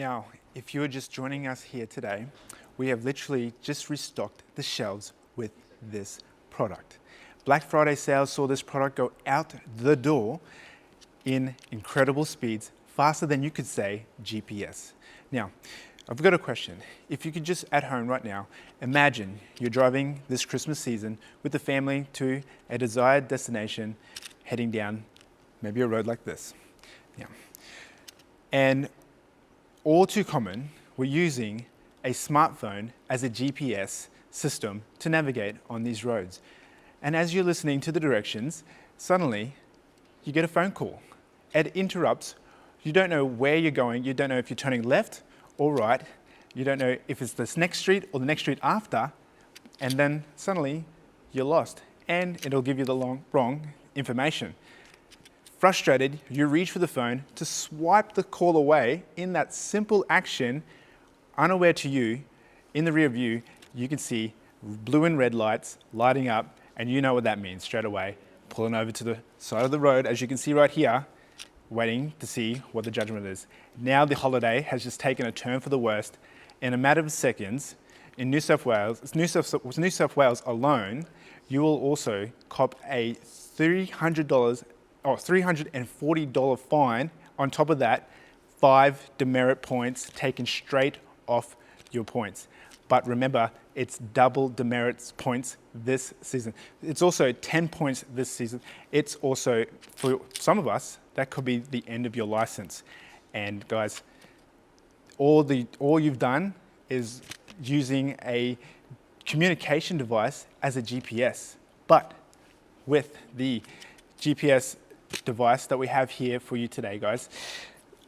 Now, if you're just joining us here today, we have literally just restocked the shelves with this product. Black Friday sales saw this product go out the door in incredible speeds, faster than you could say GPS. Now, I've got a question. If you could just at home right now, imagine you're driving this Christmas season with the family to a desired destination, heading down maybe a road like this. Yeah. And all too common, we're using a smartphone as a GPS system to navigate on these roads. And as you're listening to the directions, suddenly you get a phone call. It interrupts. You don't know where you're going. You don't know if you're turning left or right. You don't know if it's this next street or the next street after. And then suddenly you're lost and it'll give you the wrong information. Frustrated, you reach for the phone to swipe the call away. In that simple action, unaware to you, in the rear view, you can see blue and red lights lighting up, and you know what that means straight away. Pulling over to the side of the road, as you can see right here, waiting to see what the judgment is. Now the holiday has just taken a turn for the worst. In a matter of seconds, in New South Wales alone, you will also cop a $300 or $340 fine. On top of that, 5 demerit points taken straight off your points. But remember, it's double demerits points this season. It's also 10 points this season. It's also, for some of us, that could be the end of your license. And guys, all you've done is using a communication device as a GPS. But with the GPS device that we have here for you today, guys,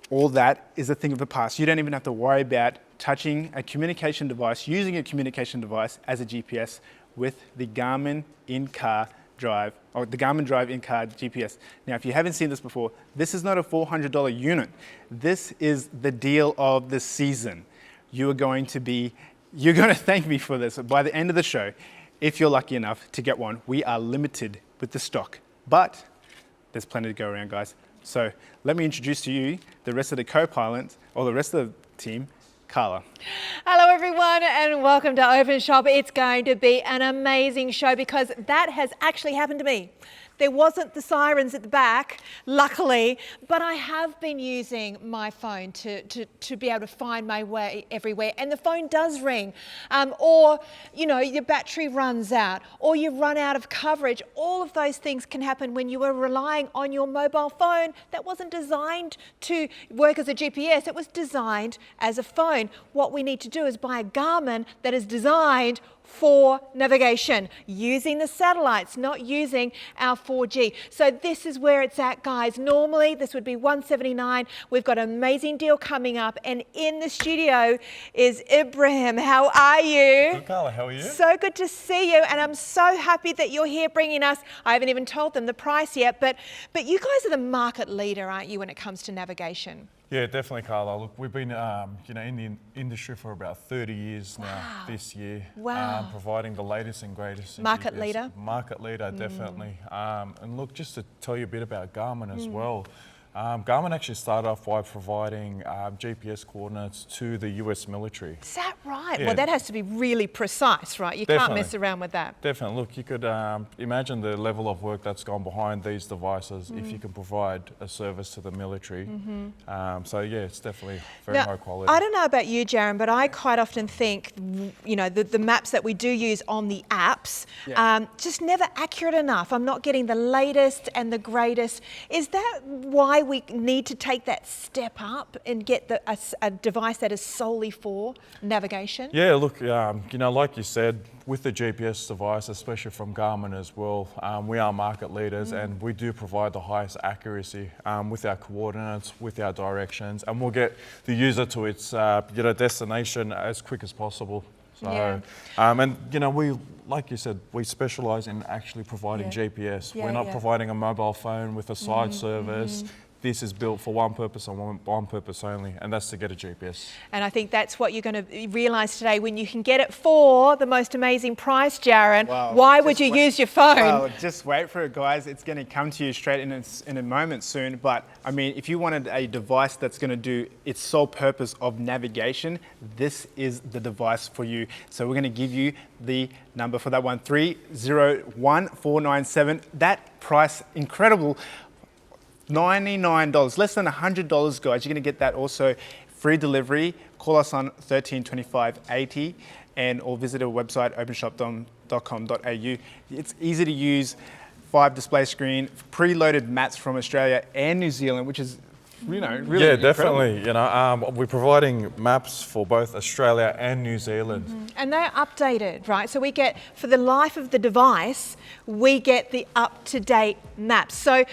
all that is a thing of the past. You don't even have to worry about touching a communication device, using a communication device as a GPS with the Garmin in-car drive, or the Garmin Drive in-car GPS. Now, if you haven't seen this before, this is not a $400 unit. This is the deal of the season. You're going to thank me for this by the end of the show. If you're lucky enough to get one, we are limited with the stock, but there's plenty to go around, guys. So let me introduce to you the rest of the co-pilots, or the rest of the team. Carla. Hello everyone and welcome to Openshop. It's going to be an amazing show because that has actually happened to me. There wasn't the sirens at the back, luckily, but I have been using my phone to be able to find my way everywhere, and the phone does ring, or your battery runs out, or you run out of coverage. All of those things can happen when you are relying on your mobile phone that wasn't designed to work as a GPS. It was designed as a phone. What we need to do is buy a Garmin that is designed for navigation, using the satellites, not using our 4G. So this is where it's at, guys. Normally this would be $179. We've got an amazing deal coming up, and in the studio is Ibrahim. How are you? Good, Carla. How are you? So good to see you, and I'm so happy that you're here bringing us. I haven't even told them the price yet, but you guys are the market leader, aren't you, when it comes to navigation? Yeah, definitely, Carla. Look, we've been, in the industry for about 30 years now. This year. Wow. Providing the latest and greatest. Market GPS. leader. Market leader, definitely. And look, just to tell you a bit about Garmin as well. Garmin actually started off by providing GPS coordinates to the US military. Is that right? Yeah. Well, that has to be really precise, right? You can't mess around with that. Definitely. Look, you could imagine the level of work that's gone behind these devices if you can provide a service to the military. So yeah, it's definitely very high quality. I don't know about you, Jaron, but I quite often think, the maps that we do use on the apps, just never accurate enough. I'm not getting the latest and the greatest. Is that why we need to take that step up and get a device that is solely for navigation? Yeah, look, like you said, with the GPS device, especially from Garmin as well, we are market leaders and we do provide the highest accuracy with our coordinates, with our directions, and we'll get the user to its destination as quick as possible. So, we, like you said, we specialise in actually providing GPS. We're not providing a mobile phone with a side service. this is built for one purpose and one purpose only, and that's to get a GPS. And I think that's what you're going to realise today when you can get it for the most amazing price, Jaron. Well, why would you use your phone? Well, just wait for it, guys. It's going to come to you straight in a moment soon. But I mean, if you wanted a device that's going to do its sole purpose of navigation, this is the device for you. So we're going to give you the number for that one, 301497. That price, incredible, $99, less than $100, guys. You're going to get that also free delivery. Call us on 132580 or visit our website openshop.com.au. It's easy to use, 5 display screen, preloaded maps from Australia and New Zealand, which is really Yeah, incredible. definitely. You know, we're providing maps for both Australia and New Zealand. And they're updated, right? So we get, for the life of the device, we get the up-to-date maps. So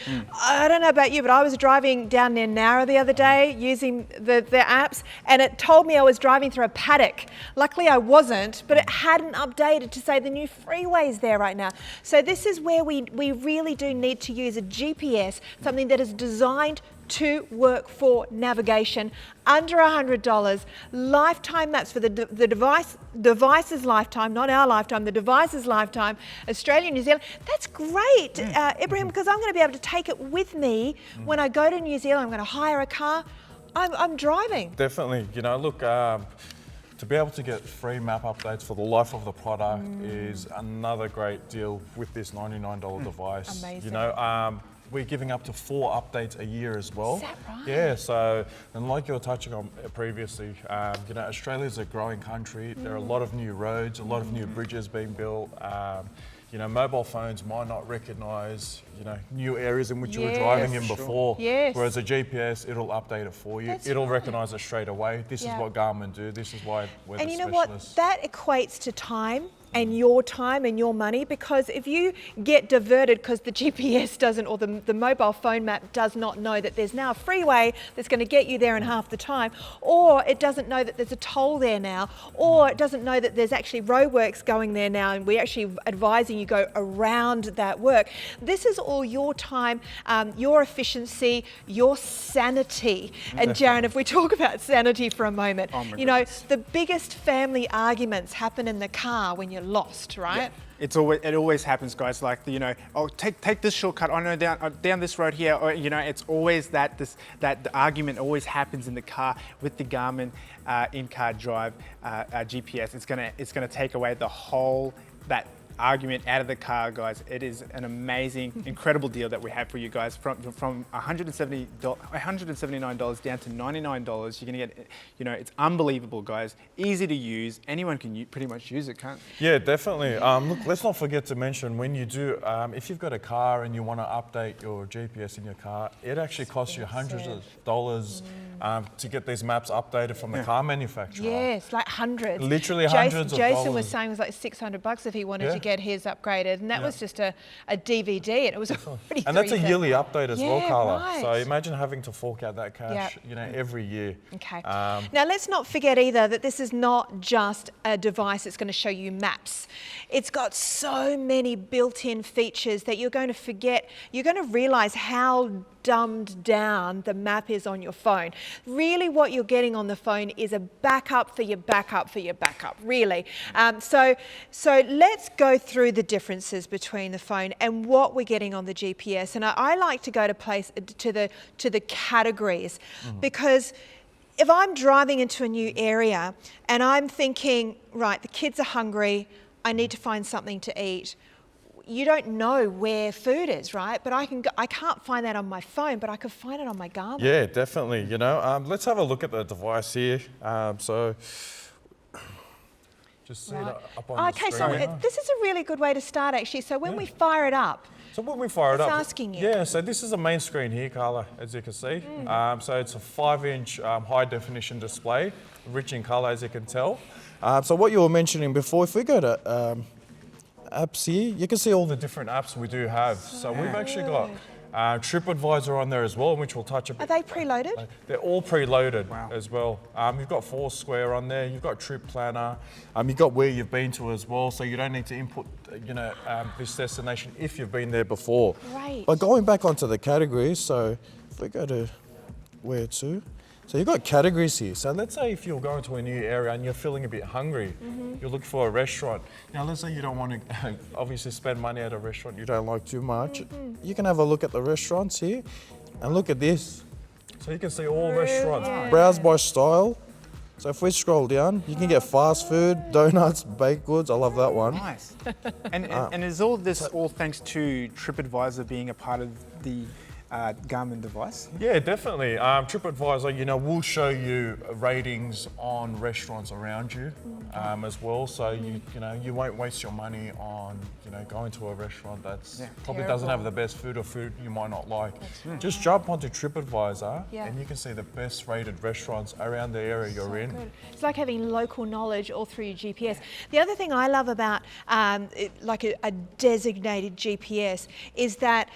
I don't know about you, but I was driving down near Nowra the other day using the apps, and it told me I was driving through a paddock. Luckily I wasn't, but it hadn't updated to say the new freeway's there right now. So this is where we really do need to use a GPS, something that is designed to work for navigation, under $100, lifetime maps for the device's lifetime, not our lifetime, the device's lifetime, Australia, New Zealand. That's great, Ibrahim, because I'm going to be able to take it with me when I go to New Zealand. I'm going to hire a car. I'm driving. Definitely. You know, look, to be able to get free map updates for the life of the product is another great deal with this $99 device. Amazing. You know, we're giving up to 4 updates a year as well. Is that right? Yeah, so, and like you were touching on previously, you know, Australia's a growing country. There are a lot of new roads, a lot of new bridges being built. You know, mobile phones might not recognise, you know, new areas in which you were driving in before. Yes. Whereas a GPS, it'll update it for you. That's It'll right. recognise it straight away. This is what Garmin do. This is why we're And the you know specialists. what? That equates to time and your money, because if you get diverted because the GPS doesn't, or the mobile phone map does not know that there's now a freeway that's going to get you there in half the time, or it doesn't know that there's a toll there now, or it doesn't know that there's actually roadworks going there now and we're actually advising you go around that work. This is all your time, your efficiency, your sanity. And Jaron, if we talk about sanity for a moment, you know, the biggest family arguments happen in the car when you're lost, right? It always happens, guys. Like, you know, oh, take this shortcut. I know down this road here. Or, you know, it's always that the argument always happens in the car with the Garmin in-car drive GPS. It's gonna take away the whole that argument out of the car, guys. It is an amazing, incredible deal that we have for you guys. From $179 down to $99, you're gonna get, you know, it's unbelievable, guys. Easy to use. Anyone can pretty much use it, can't? Yeah, definitely. Look, let's not forget to mention when you do, if you've got a car and you want to update your GPS in your car, it actually costs you hundreds of dollars to get these maps updated from the car manufacturer. Yes, like hundreds. Literally hundreds of Jason dollars. was saying it was like $600 if he wanted to get his upgraded, and that was just a DVD, and it was already And that's a yearly update as well, Carla. Right. So imagine having to fork out that cash, you know, every year. Okay. Now let's not forget either that this is not just a device that's going to show you maps. It's got so many built-in features that you're going to forget. You're going to realise how dumbed down the map is on your phone. Really what you're getting on the phone is a backup for your backup for your backup, really. So let's go through the differences between the phone and what we're getting on the GPS. And I like to go to the categories, because if I'm driving into a new area and I'm thinking, right, the kids are hungry, I need to find something to eat. You don't know where food is, right? But I can't find that on my phone, but I can find it on my Garmin. Yeah, definitely. You know, let's have a look at the device here. So just see it up on the screen. Okay, so this is a really good way to start, actually. So when we fire it up, so when we fire it up, it's asking you. Yeah, so this is the main screen here, Carla, as you can see. So it's a 5-inch high definition display, rich in colour, as you can tell. So what you were mentioning before, if we go to apps here, you can see all the different apps we do have. So we've actually got TripAdvisor on there as well, which we'll touch a bit. Are they preloaded? They're all preloaded Wow. as well. You've got Foursquare on there, you've got Trip Planner, you've got where you've been to as well, so you don't need to input, this destination if you've been there before. Right. But going back onto the categories, so if we go to where to, so you've got categories here. So let's say if you're going to a new area and you're feeling a bit hungry, you're looking for a restaurant. Now let's say you don't want to obviously spend money at a restaurant you don't like too much. You can have a look at the restaurants here and look at this. So you can see all restaurants. Browse by style. So if we scroll down, you can get fast food, donuts, baked goods. I love that one. Nice. And is all this all thanks to TripAdvisor being a part of the Garmin device? Yeah, definitely. TripAdvisor, will show you ratings on restaurants around you as well. So you won't waste your money on going to a restaurant that's probably doesn't have the best food or food you might not like. Just jump onto TripAdvisor and you can see the best rated restaurants around the area you're in. Good. It's like having local knowledge all through your GPS. The other thing I love about a designated GPS is that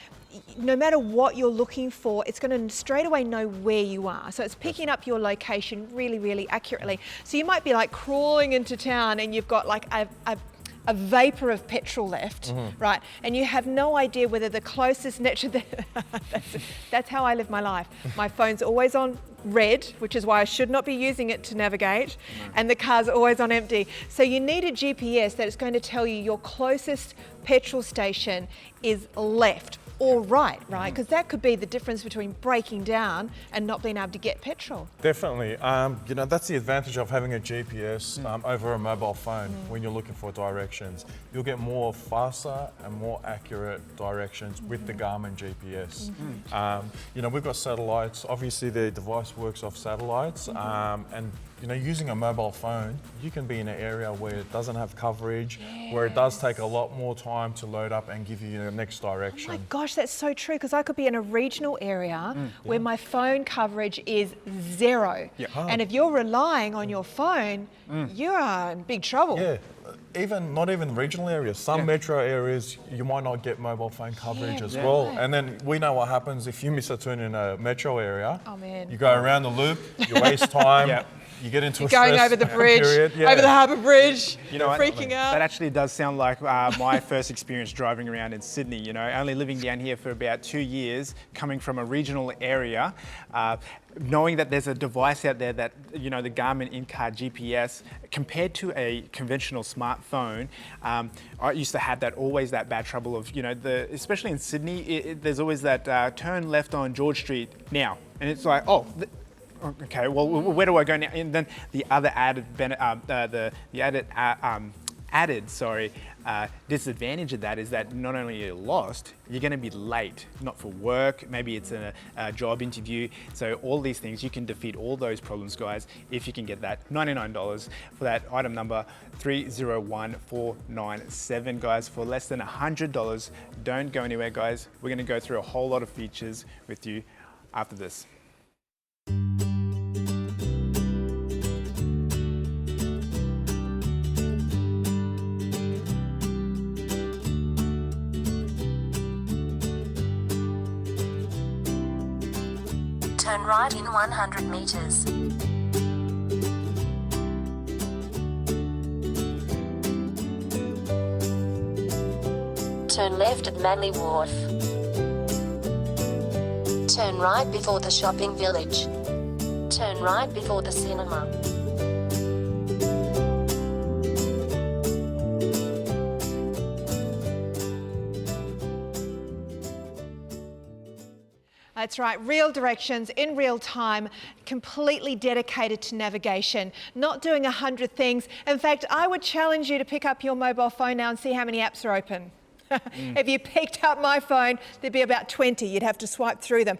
no matter what you're looking for, it's going to straight away know where you are. So it's picking up your location really, really accurately. So you might be like crawling into town and you've got like a vapor of petrol left, right? And you have no idea whether the closest that's how I live my life. My phone's always on red, which is why I should not be using it to navigate, and the car's always on empty. So you need a GPS that is going to tell you your closest petrol station is left or right? Because that could be the difference between breaking down and not being able to get petrol. Definitely. That's the advantage of having a GPS over a mobile phone when you're looking for directions. You'll get more faster and more accurate directions with the Garmin GPS. We've got satellites. Obviously, the device works off satellites. And using a mobile phone, you can be in an area where it doesn't have coverage, where it does take a lot more time to load up and give you the next direction. Oh my gosh, that's so true, because I could be in a regional area where my phone coverage is zero. And if you're relying on your phone, you are in big trouble. Yeah. Not even regional areas. Some metro areas, you might not get mobile phone coverage as well. And then we know what happens if you miss a turn in a metro area. Oh man. You go around the loop, you waste time. You get into going over the bridge, over the harbour bridge, freaking out. That actually does sound like my first experience driving around in Sydney. Only living down here for about 2 years, coming from a regional area, knowing that there's a device out there that, the Garmin in-car GPS, compared to a conventional smartphone, I used to have that bad trouble of, especially in Sydney, there's always that turn left on George Street now. And it's like, okay, well, where do I go now? And then the other disadvantage of that is that not only are you lost, you're going to be late, not for work, maybe it's a job interview. So all these things, you can defeat all those problems, guys, if you can get that $99 for that item number 301497, guys, for less than $100. Don't go anywhere, guys. We're going to go through a whole lot of features with you after this. Turn right in 100 meters. Turn left at Manly Wharf. Turn right before the shopping village. Turn right before the cinema. That's right, real directions in real time, completely dedicated to navigation, not doing 100 things. In fact, I would challenge you to pick up your mobile phone now and see how many apps are open. If you picked up my phone, there'd be about 20. You'd have to swipe through them.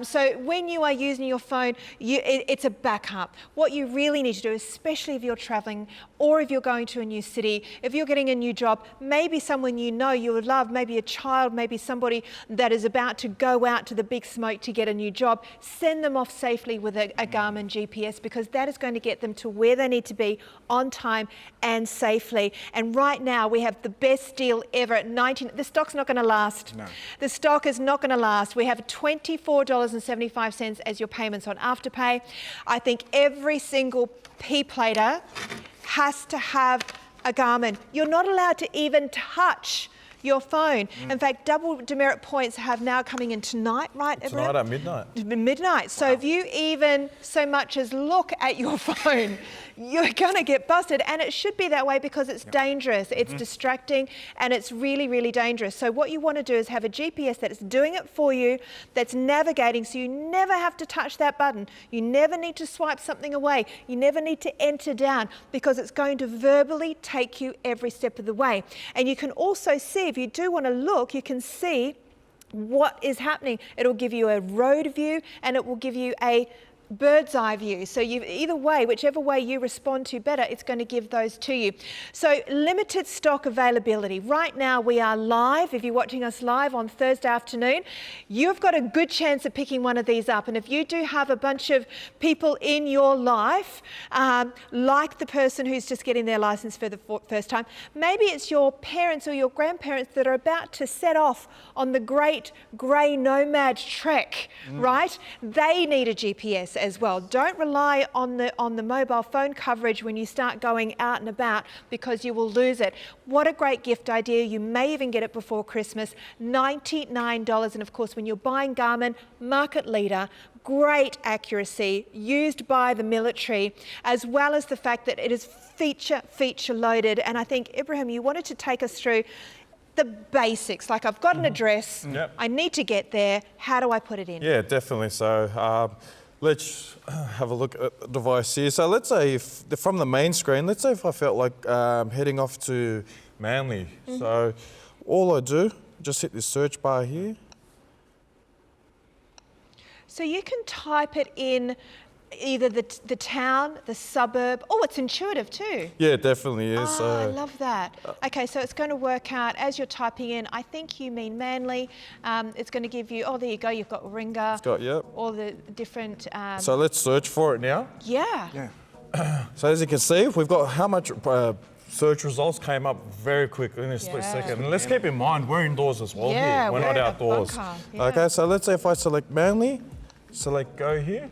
So when you are using your phone, it's a backup. What you really need to do, especially if you're traveling or if you're going to a new city, if you're getting a new job, maybe someone you would love, maybe a child, maybe somebody that is about to go out to the big smoke to get a new job, send them off safely with a Garmin GPS, because that is going to get them to where they need to be on time and safely. And right now we have the best deal ever at $99 The stock's not going to last. No. The stock is not going to last. We have $24.75 as your payments on Afterpay. I think every single P-plater has to have a Garmin. You're not allowed to even touch your phone. In fact, double demerit points have now coming in tonight, right, Ibrahim? Tonight at midnight. Midnight. So if you even so much as look at your phone, you're going to get busted. And it should be that way because it's dangerous. It's distracting and it's really, really dangerous. So what you want to do is have a GPS that is doing it for you, that's navigating, so you never have to touch that button. You never need to swipe something away. You never need to enter down because it's going to verbally take you every step of the way. And you can also see, if you do want to look, you can see what is happening. It'll give you a road view and it will give you a bird's eye view. So either way, whichever way you respond to better, it's going to give those to you. So limited stock availability. Right now we are live. If you're watching us live on Thursday afternoon, you've got a good chance of picking one of these up. And if you do have a bunch of people in your life, like the person who's just getting their license for the first time, maybe it's your parents or your grandparents that are about to set off on the great grey nomad trek, right? They need a GPS as well. Don't rely on the mobile phone coverage when you start going out and about because you will lose it. What a great gift idea. You may even get it before Christmas. $99. And of course, when you're buying Garmin, market leader, great accuracy, used by the military, as well as the fact that it is feature loaded. And I think, Ibrahim, you wanted to take us through the basics, like I've got an address, I need to get there, how do I put it in? Yeah, definitely. So let's have a look at the device here. So let's say from the main screen, let's say if I felt like heading off to Manly. So all I do, just hit this search bar here. So you can type it in either the town, the suburb. Oh, it's intuitive too. Yeah, it definitely is. Oh, I love that. Okay, so it's going to work out as you're typing in, I think you mean Manly. It's going to give you, oh, there you go, you've got Ringa. It's got, yep. All the different... So let's search for it now. Yeah. So as you can see, we've got how much search results came up very quickly in a split second. And let's keep in mind, we're indoors as well here. We're not outdoors. Okay, so let's say if I select Manly, select go here.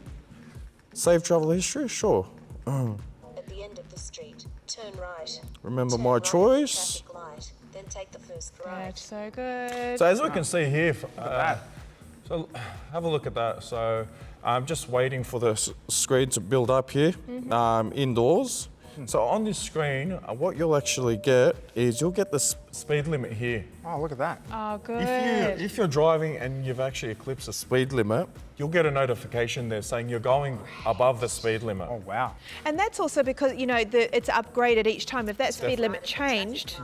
Save travel history? Sure. At the end of the street, turn right. Remember Turn my right at the choice. traffic light, then take the first right. That's so good. So as we can see here, so have a look at that. So I'm just waiting for the screen to build up here, indoors. So on this screen, what you'll actually get is you'll get the speed limit here. Oh, look at that. Oh, good. If you're driving and you've actually eclipsed the speed limit, you'll get a notification there saying you're going above the speed limit. Oh, wow. And that's also because, you know, it's upgraded each time. If that speed limit changed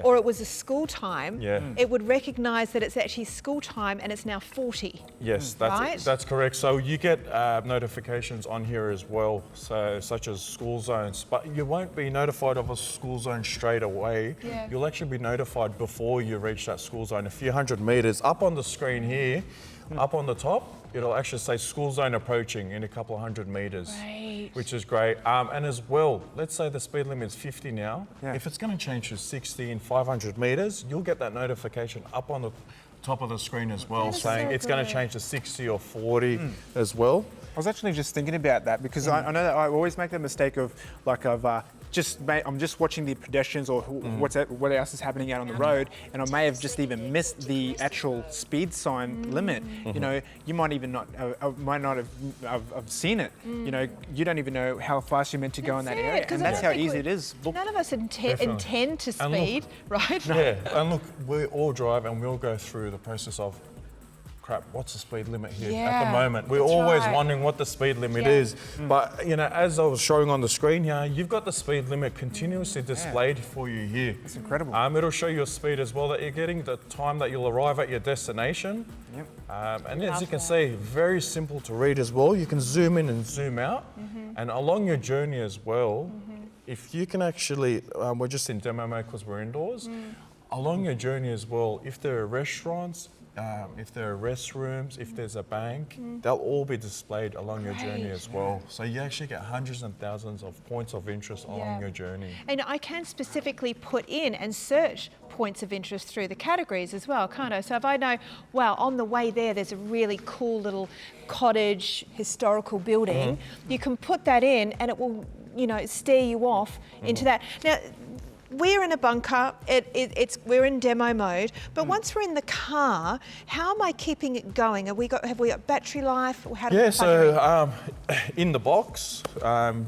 or it was a school time, it would recognise that it's actually school time and it's now 40. Yes, that's correct. So you get notifications on here as well, so such as school zones, but you won't be notified of a school zone straight away. You'll actually be notified before you reach that school zone. A few hundred metres up on the screen here, up on the top, it'll actually say school zone approaching in a couple of hundred metres, which is great. And as well, let's say the speed limit is 50 now. If it's going to change to 60 in 500 metres, you'll get that notification up on the top of the screen as well, saying it's going to change to 60 or 40 as well. I was actually just thinking about that because I know that I always make the mistake of I'm just watching the pedestrians or what else is happening out on the road, and I may have just even missed the actual speed sign limit. You know, you might even not have seen it. You know, you don't even know how fast you're meant to go in that area, and that's how easy it is. None of us intend to speed, right? Yeah, and look, we all drive and we'll go through the process of, crap, what's the speed limit here at the moment? We're always wondering what the speed limit is. But, you know, as I was showing on the screen here, you've got the speed limit continuously displayed for you here. It's incredible. It'll show your speed as well, that you're getting, the time that you'll arrive at your destination. And as you can see, very simple to read as well. You can zoom in and zoom out. And along your journey as well, if you can actually, we're just in demo mode because we're indoors. Along your journey as well, if there are restaurants, if there are restrooms, if there's a bank, they'll all be displayed along your journey as well. So you actually get hundreds and thousands of points of interest along your journey. And I can specifically put in and search points of interest through the categories as well, can't I? So if I know, well, on the way there's a really cool little cottage historical building, you can put that in and it will, you know, steer you off into that. Now, we're in a bunker, we're in demo mode, but once we're in the car, how am I keeping it going? Have we got battery life? Or how do we so in the box,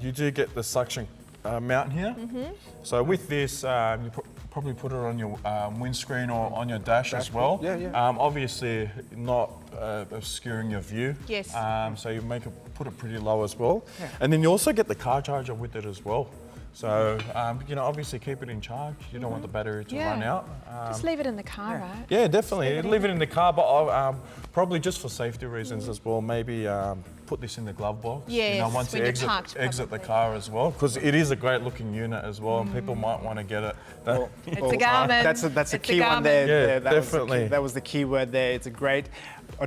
you do get the suction mount here. So with this, you probably put it on your windscreen or on your dash as well. Obviously not obscuring your view. Yes. So you put it pretty low as well. And then you also get the car charger with it as well. So, you know, obviously keep it in charge. You don't want the battery to run out. Just leave it in the car, right? Yeah, definitely. Leave it in the car, but probably just for safety reasons as well. Maybe put this in the glove box. Yes, you know, once you exit the car as well, because it is a great looking unit as well, and people might want to get it. It's a Garmin. That's a key one there. Yeah, that definitely. That was the key word there. It's a great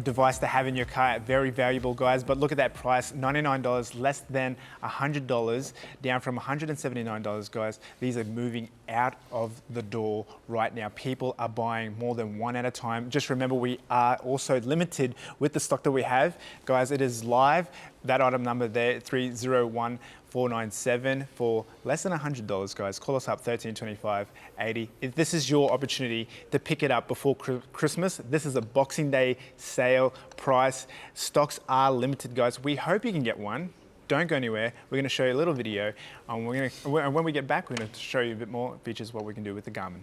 device to have in your car. Very valuable, guys. But look at that price, $99, less than $100, down from $179, guys. These are moving out of the door right now. People are buying more than one at a time. Just remember, we are also limited with the stock that we have. Guys, it is live. That item number there, 301497 for less than $100, guys. Call us up, 1325 80. If this is your opportunity to pick it up before Christmas, this is a Boxing Day sale price. Stocks are limited, guys. We hope you can get one. Don't go anywhere. We're going to show you a little video. And when we get back, we're going to show you a bit more features, what we can do with the Garmin.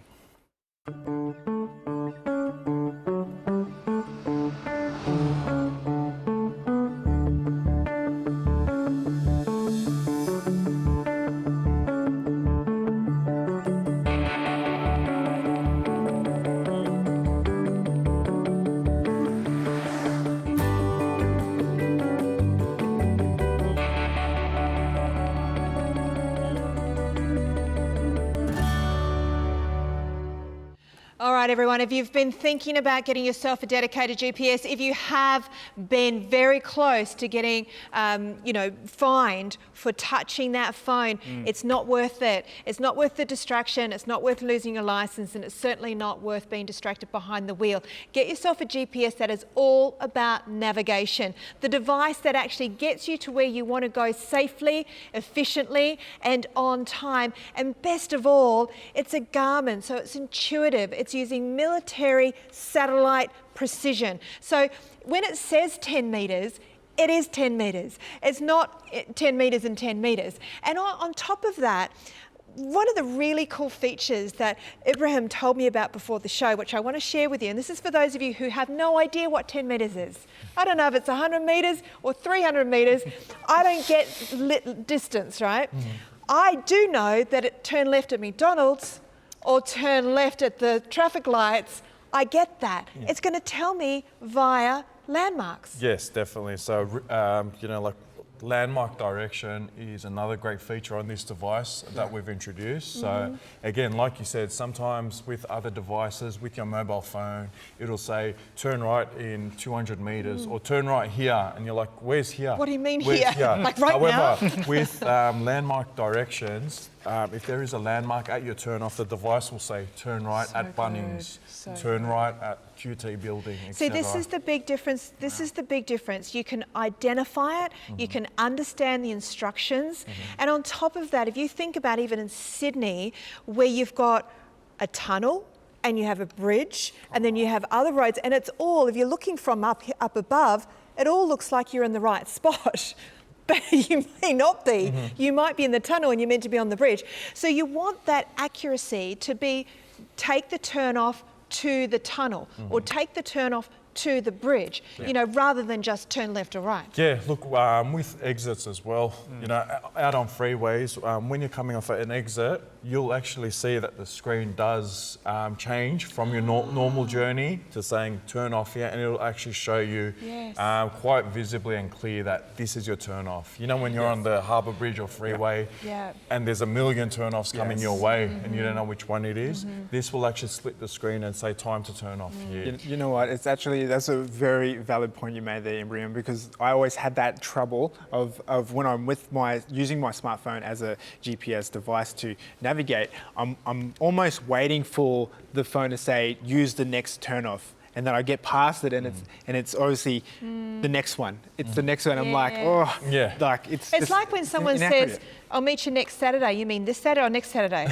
All right, everyone, if you've been thinking about getting yourself a dedicated GPS, if you have been very close to getting, fined for touching that phone, it's not worth it. It's not worth the distraction. It's not worth losing your license, and it's certainly not worth being distracted behind the wheel. Get yourself a GPS that is all about navigation. The device that actually gets you to where you want to go safely, efficiently, and on time. And best of all, it's a Garmin, so it's intuitive. It's using military satellite precision. So when it says 10 metres, it is 10 metres. It's not 10 metres and 10 metres. And on top of that, one of the really cool features that Ibrahim told me about before the show, which I want to share with you, and this is for those of you who have no idea what 10 metres is. I don't know if it's 100 metres or 300 metres. I don't get distance, right? I do know that it turn left at McDonald's or turn left at the traffic lights. I get that. It's going to tell me via landmarks. Yes, definitely. So, like landmark direction is another great feature on this device that we've introduced. So again, like you said, sometimes with other devices, with your mobile phone, it'll say turn right in 200 meters or turn right here. And you're like, where's here? What do you mean Where's here? Like right now? However, with landmark directions, if there is a landmark at your turn off, the device will say turn right at Bunnings, turn right at QT building, etc. See, this is the big difference. This is the big difference. You can identify it, you can understand the instructions, and on top of that, if you think about even in Sydney, where you've got a tunnel and you have a bridge and then you have other roads, and it's all, if you're looking from up above, it all looks like you're in the right spot. But you may not be. You might be in the tunnel and you're meant to be on the bridge. So you want that accuracy to be, take the turn off to the tunnel or take the turn off to the bridge, rather than just turn left or right. Yeah, look, with exits as well, out on freeways, when you're coming off at an exit, you'll actually see that the screen does change from your normal journey to saying turn off here, and it'll actually show you quite visibly and clear that this is your turn off. You know, when you're on the Harbour Bridge or freeway and there's a million turn offs coming your way and you don't know which one it is, this will actually split the screen and say time to turn off here. You know what, it's actually that's a very valid point you made there, Imriam, because I always had that trouble of when I'm using my smartphone as a GPS device to navigate, I'm almost waiting for the phone to say, use the next turnoff. And then I get past it, and it's obviously the next one. It's the next one. I'm like, oh, Yeah. like it's. It's like when someone inaccurate. says, I'll meet you next Saturday. You mean this Saturday or next Saturday?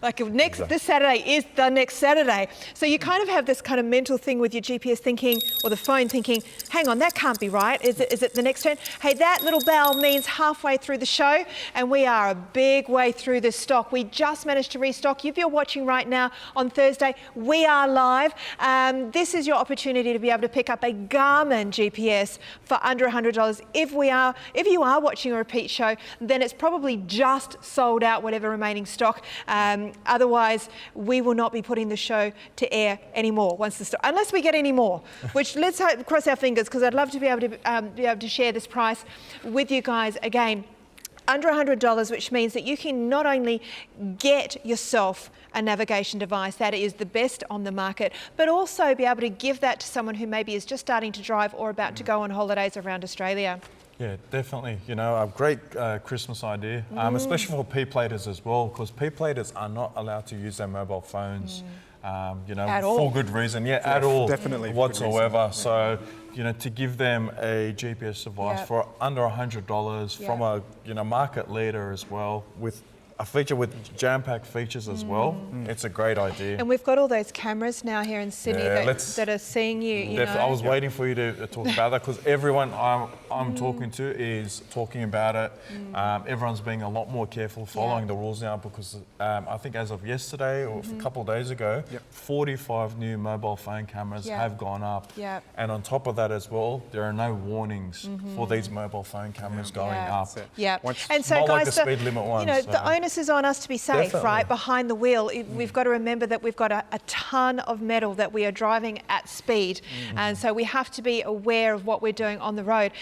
Like this Saturday is the next Saturday. So you kind of have this kind of mental thing with your GPS thinking, or the phone thinking, hang on, that can't be right. Is it the next turn? Hey, that little bell means halfway through the show, and we are a big way through the stock. We just managed to restock. If you're watching right now on Thursday, we are live. This is your opportunity to be able to pick up a Garmin GPS for under $100. If you are watching a repeat show, then it's probably just sold out, whatever remaining stock. Otherwise, we will not be putting the show to air anymore unless we get any more. Which let's cross our fingers, because I'd love to be able to share this price with you guys again. Under $100, which means that you can not only get yourself a navigation device that is the best on the market, but also be able to give that to someone who maybe is just starting to drive or about to go on holidays around Australia. Yeah, definitely. You know, a great Christmas idea, especially for P-platers as well, because P-platers are not allowed to use their mobile phones, you know, At all. for good reason. Yeah, at all, definitely for good whatsoever. So, you know, to give them a GPS device for under $100 from a market leader as well, with a feature with jam-packed features as well, it's a great idea. And we've got all those cameras now here in Sydney that are seeing you. I was waiting for you to talk about that, because everyone I'm talking to is talking about it. Everyone's being a lot more careful, following the rules now, because I think as of yesterday or a couple of days ago, 45 new mobile phone cameras have gone up. And on top of that as well, there are no warnings for these mobile phone cameras going up. And so not guys, like the speed limit ones. You know, the onus is on us to be safe, Definitely. right? Behind the wheel, we've got to remember that we've got a ton of metal, that we are driving at speed. And so we have to be aware of what we're doing on the road.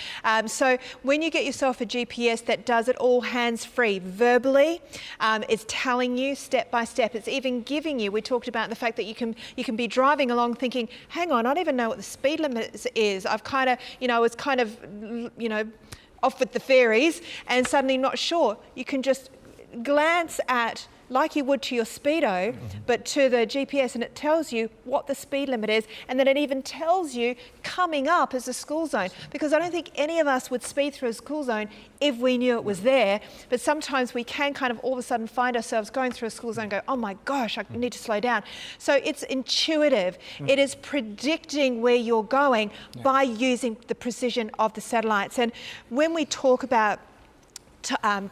So when you get yourself a GPS that does it all hands-free, verbally, it's telling you step by step. It's even giving you, we talked about the fact that you can be driving along thinking, hang on, I don't even know what the speed limit is. I've kind of, was kind of, off with the fairies and suddenly not sure. You can just glance at, like you would to your speedo, but to the GPS, and it tells you what the speed limit is, and then it even tells you coming up as a school zone, because I don't think any of us would speed through a school zone if we knew it was there. But sometimes we can kind of all of a sudden find ourselves going through a school zone and go, oh my gosh, I need to slow down. So it's intuitive. It is predicting where you're going by using the precision of the satellites. And when we talk about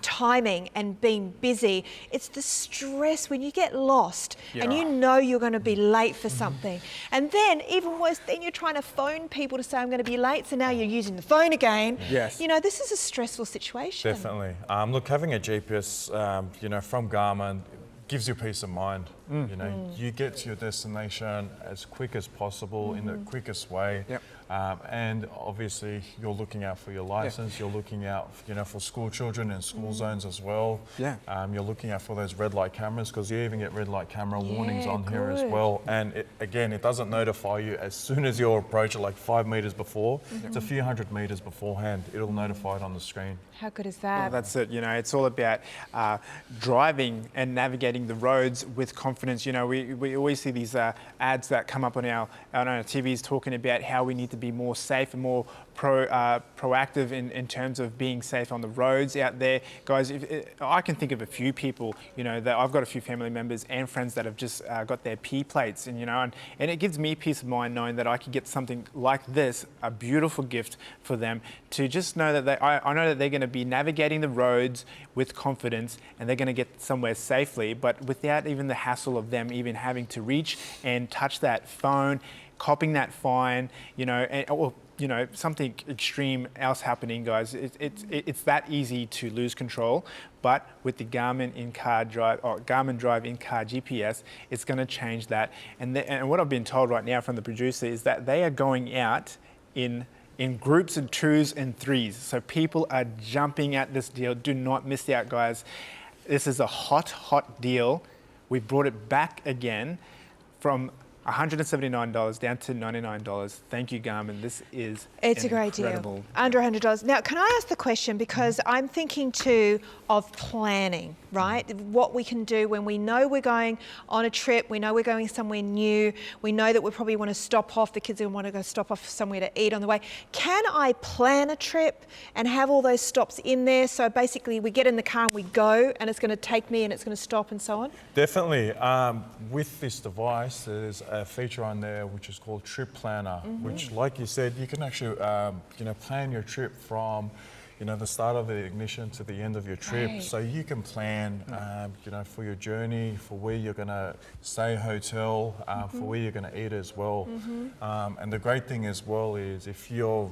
timing and being busy, it's the stress when you get lost and you know you're going to be late for something. And then even worse, then you're trying to phone people to say I'm going to be late, so now you're using the phone again. Yes. This is a stressful situation. Definitely. Look, having a GPS, from Garmin gives you peace of mind. You get to your destination as quick as possible in the quickest way. And obviously you're looking out for your license, you're looking out, for school children and school zones as well. You're looking out for those red light cameras, because you even get red light camera warnings on here as well. And it doesn't notify you as soon as you're approaching, like 5 meters before. It's a few hundred meters beforehand. It'll notify it on the screen. How good is that? Well, that's it. It's all about driving and navigating the roads with confidence. We always see these ads that come up on our TVs talking about how we need to be more safe and more proactive in terms of being safe on the roads out there. Guys, I can think of a few people, that I've got a few family members and friends that have just got their P plates, and it gives me peace of mind knowing that I could get something like this, a beautiful gift for them, to just know that I know that they're going to be navigating the roads with confidence, and they're going to get somewhere safely, but without even the hassle of them even having to reach and touch that phone, copping that fine, or something extreme else happening, guys. It's that easy to lose control. But with the Garmin in-car drive, or Garmin Drive in-car GPS, it's going to change that. And what I've been told right now from the producer is that they are going out in groups of 2s and 3s. So people are jumping at this deal. Do not miss out, guys. This is a hot deal. We brought it back again from $179 down to $99. Thank you, Garmin. This is It's an a great incredible deal. Under $100. Now, can I ask the question, because I'm thinking too of planning, right? What we can do when we know we're going on a trip, we know we're going somewhere new, we know that we probably want to stop off, the kids are going to want to go stop off somewhere to eat on the way. Can I plan a trip and have all those stops in there? So basically we get in the car and we go, and it's going to take me and it's going to stop and so on? Definitely. With this device, there's a feature on there which is called Trip Planner, which, like you said, you can actually plan your trip from the start of the ignition to the end of your trip. Right. So you can plan for your journey, for where you're going to stay, hotel, for where you're going to eat as well. And the great thing as well is, if you're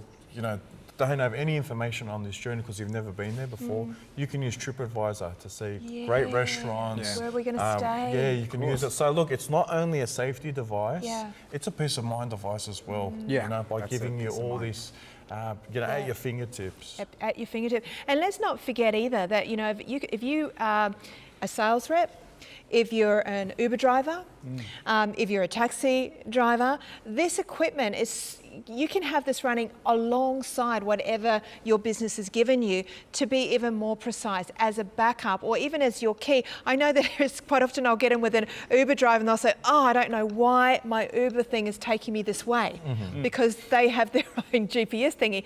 don't have any information on this journey because you've never been there before, you can use TripAdvisor to see great restaurants. Where are we going to stay? Yeah, you can use it. So look, it's not only a safety device, it's a peace of mind device as well. By giving you all this, at your fingertips. At your fingertip. And let's not forget either that, if you are a sales rep, if you're an Uber driver, if you're a taxi driver, this equipment you can have this running alongside whatever your business has given you to be even more precise as a backup, or even as your key. I know that there's quite often I'll get in with an Uber driver and they'll say, oh, I don't know why my Uber thing is taking me this way, because they have their own GPS thingy.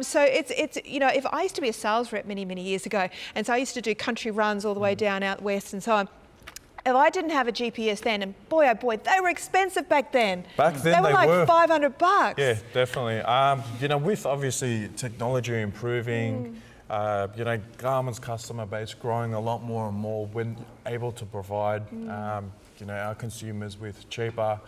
So it's if I used to be a sales rep many years ago, and so I used to do country runs all the way down out west and so on. If I didn't have a GPS then, and boy, oh boy, they were expensive back then. Back then they were like $500. Yeah, definitely. With obviously technology improving, Garmin's customer base growing a lot more and more, we're able to provide our consumers with cheaper,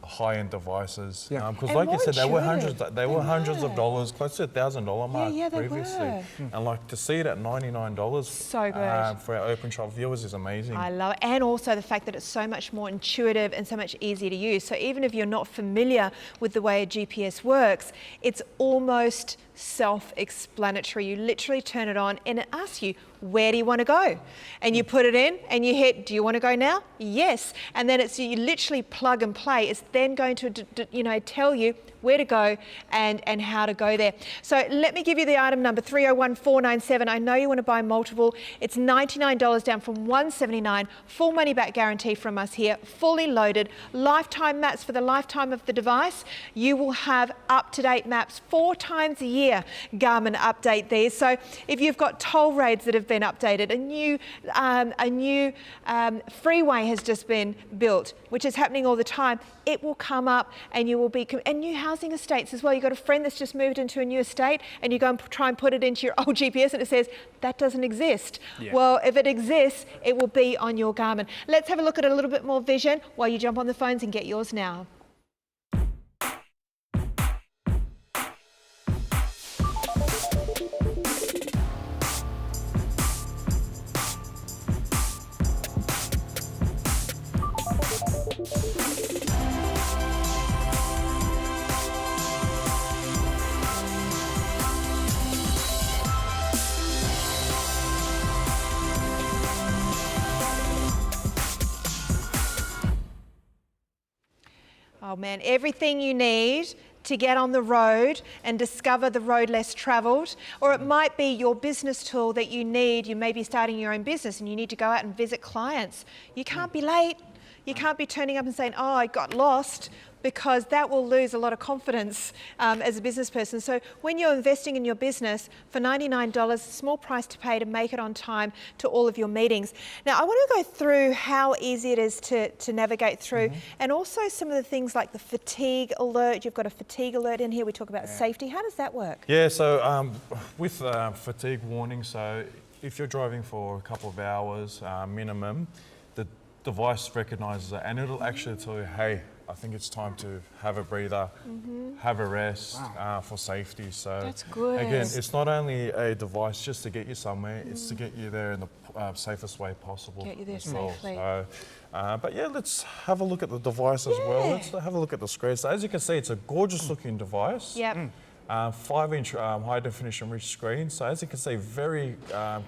high-end devices. Because, like you said, they were hundreds of dollars, close to $1,000 mark previously. And to see it at $99, so good. For our Openshop viewers is amazing. I love it, and also the fact that it's so much more intuitive and so much easier to use. So even if you're not familiar with the way a GPS works, it's almost self-explanatory. You literally turn it on and it asks you, where do you want to go? And you put it in and you hit, do you want to go now? Yes. And then you literally plug and play. It's then going to tell you where to go and how to go there. So let me give you the item number, 301497. I know you want to buy multiple. It's $99 down from $179. Full money back guarantee from us here, fully loaded. Lifetime maps for the lifetime of the device. You will have up-to-date maps 4 times a year. Garmin update these. So if you've got toll roads that have been updated, a new freeway has just been built, which is happening all the time, it will come up, and you will be, and new housing estates as well. You've got a friend that's just moved into a new estate and you go and try and put it into your old GPS and it says, that doesn't exist. Well, if it exists, it will be on your Garmin. Let's have a look at a little bit more vision while you jump on the phones and get yours now. Oh man, everything you need to get on the road and discover the road less travelled. Or it might be your business tool that you need. You may be starting your own business and you need to go out and visit clients. You can't be late. You can't be turning up and saying, oh, I got lost, because that will lose a lot of confidence as a business person. So when you're investing in your business for $99, small price to pay to make it on time to all of your meetings. Now, I want to go through how easy it is to navigate through, and also some of the things like the fatigue alert. You've got a fatigue alert in here. We talk about safety. How does that work? Yeah, so with fatigue warning, so if you're driving for a couple of hours minimum, the device recognises it and it'll actually tell you, hey, I think it's time to have a breather, have a rest for safety. So that's good. Again, it's not only a device just to get you somewhere, it's to get you there in the safest way possible. Get you there safely. So, but yeah, let's have a look at the device as well. Let's have a look at the screen. So as you can see, it's a gorgeous looking device. Yep. 5-inch high definition rich screen. So as you can see, very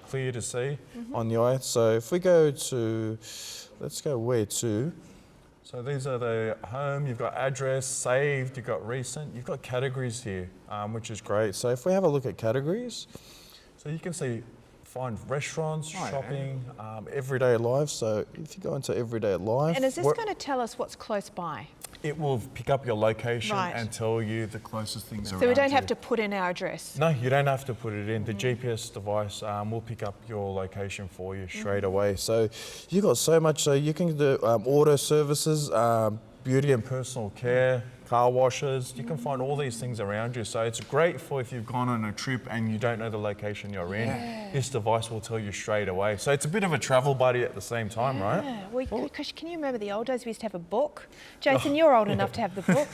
clear to see on the eye. So if we go to, let's go where to, So these are the home, you've got address, saved, you've got recent, you've got categories here, which is great. So if we have a look at categories, so you can see, find restaurants, shopping, everyday life. So if you go into everyday life. And is this going to tell us what's close by? It will pick up your location Right. and tell you the closest things around So we don't have you. to put in our address? No, you don't have to put it in. The GPS device will pick up your location for you straight away. So you've got so much. So you can do auto services, beauty and personal care, car washes. You can find all these things around you. So it's great for if you've gone on a trip and you don't know the location you're in. This device will tell you straight away. So it's a bit of a travel buddy at the same time, right? Yeah. Well, because can you remember the old days we used to have a book? Jason, you're old enough to have the book.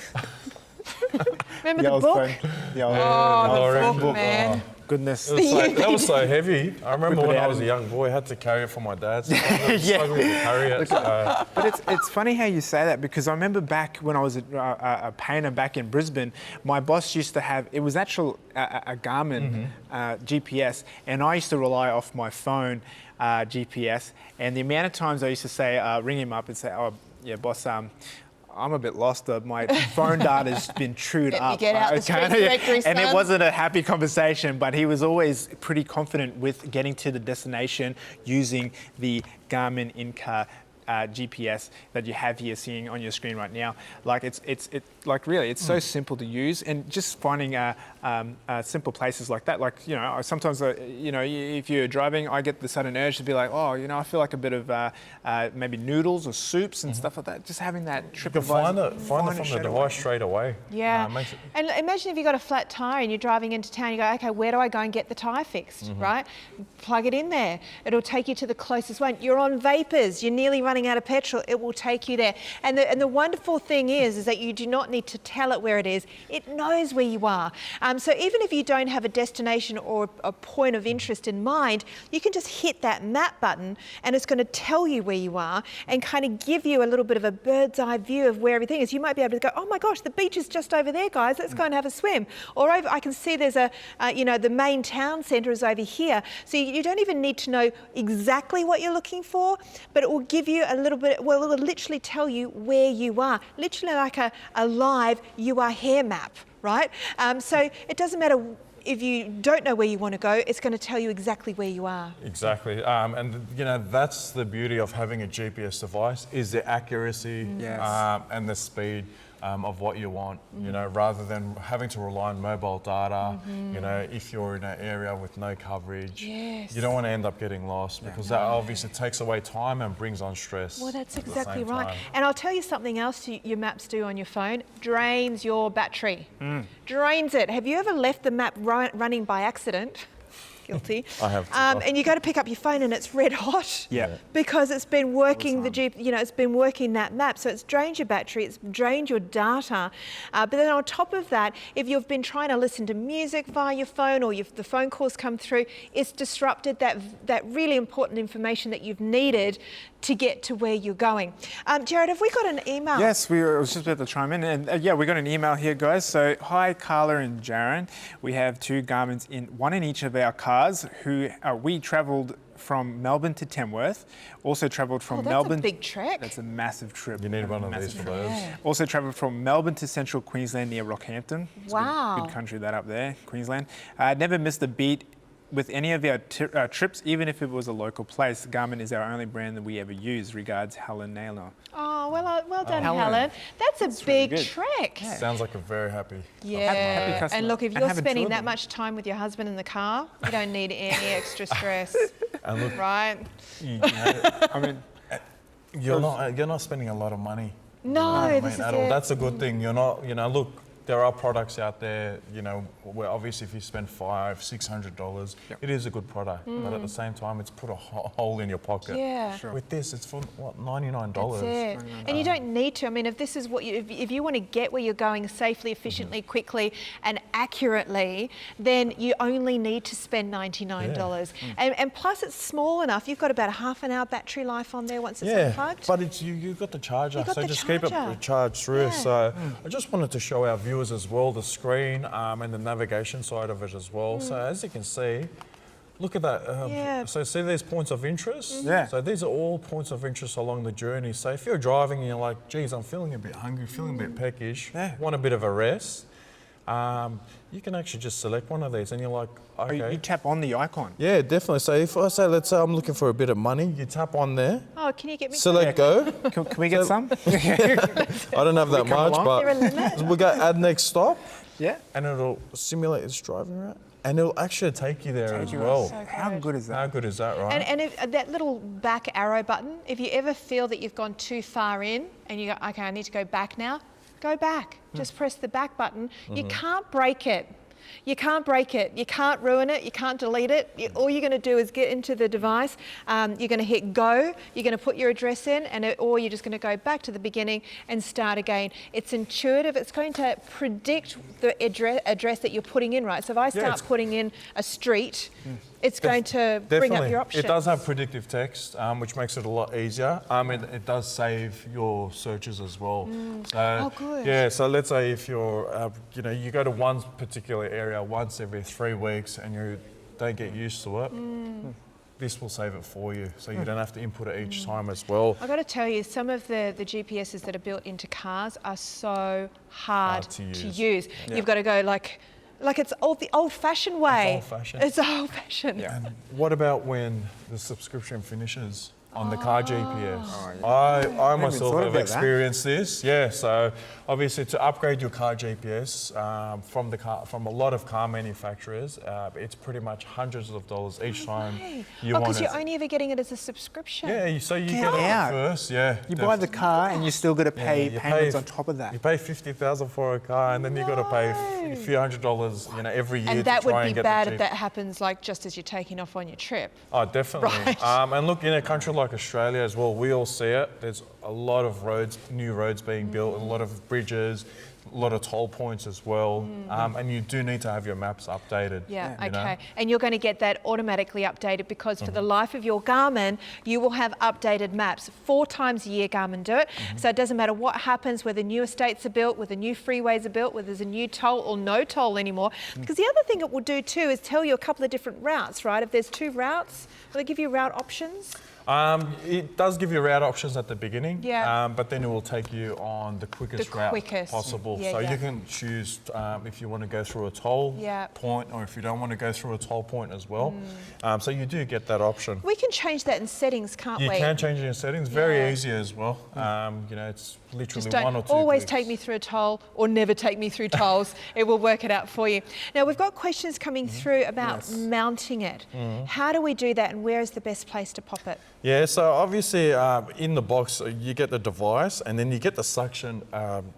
Remember the book? The old, Oh, the book, book. man. Goodness. That was so heavy. I remember Whip it when I out was a and- young boy, I had to carry it for my dad. So I was struggling to carry it. But it's funny how you say that, because I remember back when I was a painter back in Brisbane, my boss used to have, it was actual a Garmin GPS, and I used to rely off my phone GPS, and the amount of times I used to say, ring him up and say, oh yeah, boss, I'm a bit lost. My phone data's been chewed Let me up. get out the street directory, And it son. wasn't a happy conversation, but he was always pretty confident with getting to the destination using the Garmin in-car GPS that you have here seeing on your screen right now. Like it's so simple to use, and just finding simple places like that. Like, you know, sometimes if you're driving, I get the sudden urge to be like, oh, you know, I feel like a bit of maybe noodles or soups and stuff like that. Just having that TripAdvisor. You can find it from the straight device away. straight away. Yeah. Makes it- And imagine if you've got a flat tyre and you're driving into town, you go, okay, where do I go and get the tyre fixed, right? Plug it in there. It'll take you to the closest one. You're on vapors, you're nearly running out of petrol, it will take you there. And the wonderful thing is that you do not need to tell it where it is. It knows where you are. So even if you don't have a destination or a point of interest in mind, you can just hit that map button and it's going to tell you where you are and kind of give you a little bit of a bird's eye view of where everything is. You might be able to go, oh my gosh, the beach is just over there, guys. Let's go and have a swim. Or over, I can see there's the main town centre is over here. So you don't even need to know exactly what you're looking for, but it will give you a little bit, well, it will literally tell you where you are. Literally like a live you are here map, right? So it doesn't matter if you don't know where you want to go, it's going to tell you exactly where you are. Exactly, and you know, that's the beauty of having a GPS device, is the accuracy and the speed of what you want, you know, rather than having to rely on mobile data. You know, if you're in an area with no coverage, you don't want to end up getting lost, because that obviously takes away time and brings on stress. Well, that's at the exactly same right. time. And I'll tell you something else your maps do on your phone. Drains your battery. Drains it. Have you ever left the map running by accident? Guilty. I have. And you go to pick up your phone and it's red hot. Yeah. Because it's been working it's been working that map. So it's drained your battery, it's drained your data. But then on top of that, if you've been trying to listen to music via your phone, or the phone calls come through, it's disrupted that really important information that you've needed to get to where you're going. Jared, have we got an email? Yes, I was just about to chime in. And we got an email here, guys. So, hi, Carla and Jaron. We have two Garmins, one in each of our cars, who we travelled from Melbourne to Tamworth. Also travelled from that's Melbourne. a big trek. That's a massive trip. You need one of these for those. Also travelled from Melbourne to central Queensland near Rockhampton. It's Wow. Good country that up there, Queensland. Never missed a beat with any of our trips, even if it was a local place. Garmin is our only brand that we ever use. Regards, Helen Naylor. Oh, well done, Helen. Helen. That's a big good. trek. Sounds like a very happy. Yeah. happy customer. And look, if And you're have spending enjoyed that them. much time with your husband in the car, you don't need any extra stress. And look, Right? you I mean, you're not spending a lot of money. No, this is at all. it. That's a good thing. You're not, you know, look, there are products out there, you know, where obviously if you spend $500-600, it is a good product. But at the same time, it's put a hole in your pocket. Yeah. Sure. With this, it's for what, $99. That's it. And you don't need to. I mean, if this is what if you want to get where you're going safely, efficiently, quickly, and accurately, then you only need to spend $99. And plus, it's small enough. You've got about a half an hour battery life on there once it's unplugged. But it's you've got the charger, You've got so the just keep charger. it charged through. Yeah. So I just wanted to show our viewers as well the screen and the navigation side of it as well. So as you can see, Look at that. Yeah. So see these points of interest? Yeah. So these are all points of interest along the journey. So if you're driving and you're like, geez, I'm feeling a bit hungry, feeling a bit peckish, want a bit of a rest, you can actually just select one of these and you're like, Or okay. you tap on the icon. Yeah, definitely. So if I say, let's say I'm looking for a bit of money, you tap on there, Oh, can you get me? select go. Can we get some? I don't have that come much, along? but Is there a limit? we'll go add next stop Yeah. and it'll simulate this driving route and it'll actually take you there as well. How good is How that? good is that, right? And if, that little back arrow button, if you ever feel that you've gone too far in and you go, okay, I need to go back now, go back. Just press the back button. You can't break it. You can't break it. You can't ruin it. You can't delete it. All you're going to do is get into the device. You're going to hit go. You're going to put your address in, or you're just going to go back to the beginning and start again. It's intuitive. It's going to predict the address that you're putting in, right? So if I start putting in a street, it's going to bring up your options. It does have predictive text, which makes it a lot easier. It does save your searches as well. So, good. Yeah, so let's say if you're, you go to one particular area once every 3 weeks and you don't get used to it, this will save it for you. So you don't have to input it each time as well. I've got to tell you, some of the GPSs that are built into cars are so hard to use. Yeah. You've got to go like it's the old-fashioned way. It's old-fashioned. It's old-fashioned. Yeah. And what about when the subscription finishes on the car GPS? yeah. I even myself thought have about that. experienced this. Yeah, so obviously to upgrade your car GPS from a lot of car manufacturers, it's pretty much hundreds of dollars each time you want because it. you're only ever getting it as a subscription. Yeah, so you Get get it out. first. Yeah, You buy the car and you still got to pay you payments pay- on top of that. You pay $50,000 for a car, and then you got to pay a few $100s, every year And that to would try be and get bad the if cheap. that happens like just as you're taking off on your trip. Oh, definitely. Right. And look, in a country like Australia as well, we all see it. There's a lot of new roads being built, a lot of bridges, a lot of toll points as well. And you do need to have your maps updated. Yeah, you know? okay. And you're going to get that automatically updated because for the life of your Garmin, you will have updated maps. 4 times a year Garmin do it. So it doesn't matter what happens, whether new estates are built, whether new freeways are built, whether there's a new toll or no toll anymore. Because the other thing it will do too is tell you a couple of different routes, right? If there's 2 routes, will it give you route options? It does give you route options at the beginning, Yeah. but then it will take you on the quickest route possible. Yeah, so yeah. you can choose if you want to go through a toll point or if you don't want to go through a toll point as well. So you do get that option. We can change that in settings, can't You we? can change your settings, very easy as well. It's literally Just don't 1 or 2 always clicks. take me through a toll or never take me through tolls. It will work it out for you. Now, we've got questions coming through about mounting it. How do we do that and where is the best place to pop it? Yeah, so obviously in the box you get the device and then you get the suction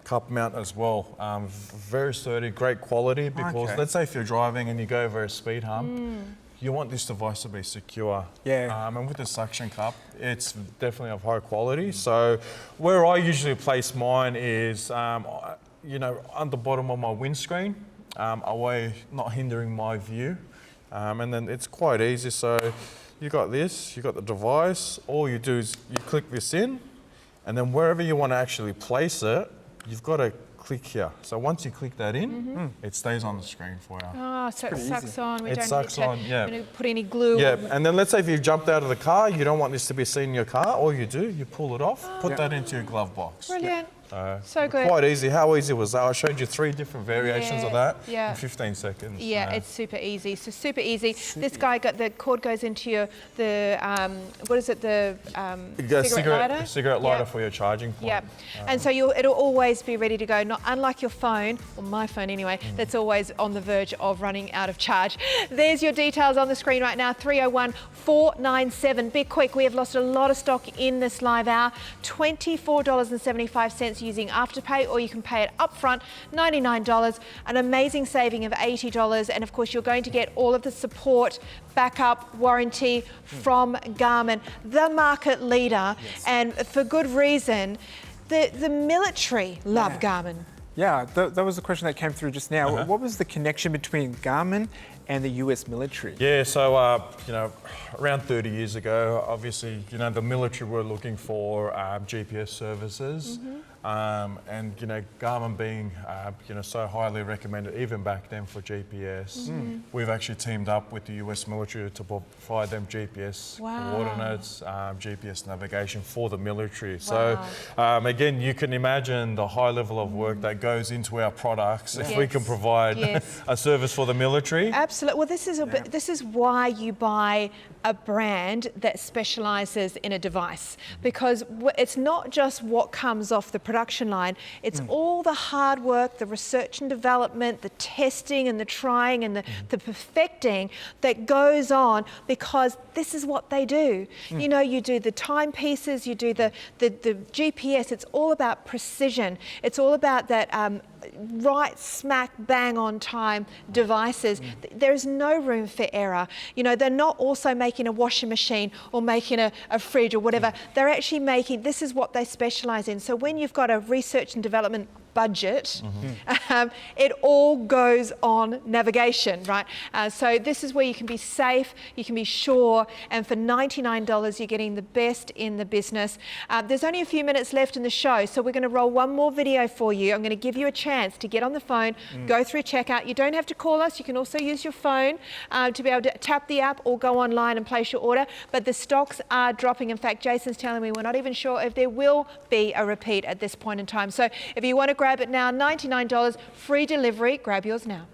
cup mount as well. Very sturdy, great quality because let's say if you're driving and you go over a speed hump, you want this device to be secure. Yeah. And with the suction cup, it's definitely of high quality. So where I usually place mine is, on the bottom of my windscreen, away, not hindering my view. And then it's quite easy. So you got this, you got the device. All you do is you click this in, and then wherever you want to actually place it, you've got to click here. So once you click that in, it stays on the screen for you. Oh, so it sucks on. We It don't sucks need to on, yeah. put any glue Yeah, on. and then let's say if you've jumped out of the car, you don't want this to be seen in your car, all you do, you pull it off, put that into your glove box. Brilliant. So good. Quite easy. How easy was that? I showed you 3 different variations of that Yeah. in 15 seconds. Yeah, it's super easy. So super easy. This guy got the cord goes into what is it? The You got a cigarette lighter. lighter for your charging point. Yeah, and so it'll always be ready to go. Not unlike your phone, or my phone anyway, that's always on the verge of running out of charge. There's your details on the screen right now. 301-497. Be quick. We have lost a lot of stock in this live hour. $24.75 using Afterpay, or you can pay it upfront, $99. An amazing saving of $80, and of course you're going to get all of the support, backup, warranty from Garmin, the market leader, and for good reason. The military love Garmin. Yeah, that was the question that came through just now. What was the connection between Garmin and the US military? Yeah, so, around 30 years ago, obviously, the military were looking for GPS services. And Garmin being so highly recommended even back then for GPS, we've actually teamed up with the US military to provide them GPS coordinates, GPS navigation for the military. So again, you can imagine the high level of work that goes into our products if we can provide a service for the military. Absolutely. Well, this is why you buy a brand that specialises in a device, because it's not just what comes off the production line, it's all the hard work, the research and development, the testing and the trying and the perfecting that goes on, because this is what they do. You do the timepieces, you do the GPS, it's all about precision. It's all about that right smack bang on time devices. There is no room for error. They're not also making a washing machine or making a fridge or whatever. They're actually making, this is what they specialize in. So when you've got a research and development budget, it all goes on navigation, right? So this is where you can be safe, you can be sure, and for $99 you're getting the best in the business. There's only a few minutes left in the show, so we're going to roll one more video for you. I'm going to give you a chance to get on the phone, go through checkout. You don't have to call us, you can also use your phone to be able to tap the app or go online and place your order, but the stocks are dropping. In fact, Jason's telling me we're not even sure if there will be a repeat at this point in time. So if you want to grab it now, $99, free delivery. Grab yours now.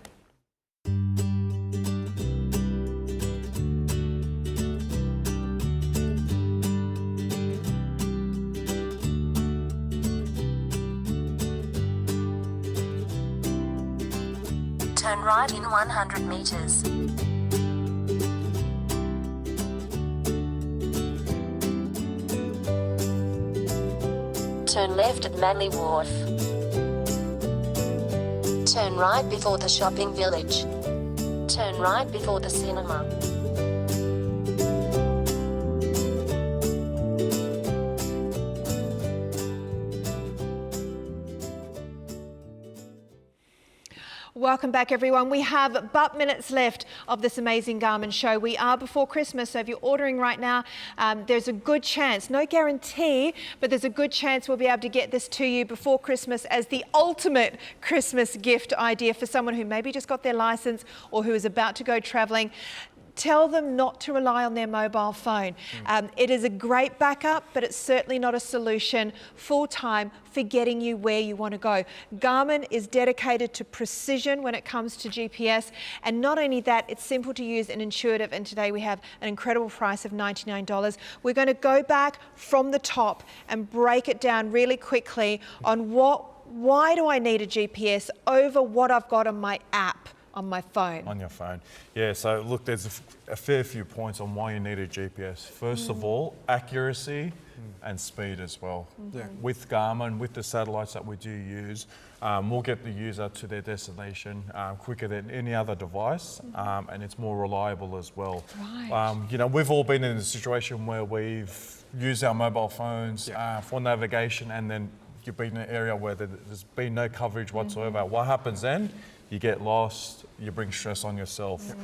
Turn right in 100 meters. Turn left at Manly Wharf. Turn right before the shopping village. Turn right before the cinema. Welcome back, everyone. We have but minutes left of this amazing Garmin show. We are before Christmas, so if you're ordering right now, there's a good chance, no guarantee, but there's a good chance we'll be able to get this to you before Christmas as the ultimate Christmas gift idea for someone who maybe just got their license or who is about to go traveling. Tell them not to rely on their mobile phone. It is a great backup, but it's certainly not a solution full-time for getting you where you want to go. Garmin is dedicated to precision when it comes to GPS, and not only that, it's simple to use and intuitive, and today we have an incredible price of $99. We're going to go back from the top and break it down really quickly on why do I need a GPS over what I've got on my app on my phone. On your phone. Yeah, so look, there's a fair few points on why you need a GPS. First of all, accuracy and speed as well. With Garmin, with the satellites that we do use, we'll get the user to their destination quicker than any other device, and it's more reliable as well. Right. We've all been in a situation where we've used our mobile phones for navigation, and then you've been in an area where there's been no coverage whatsoever. What happens then? You get lost, you bring stress on yourself,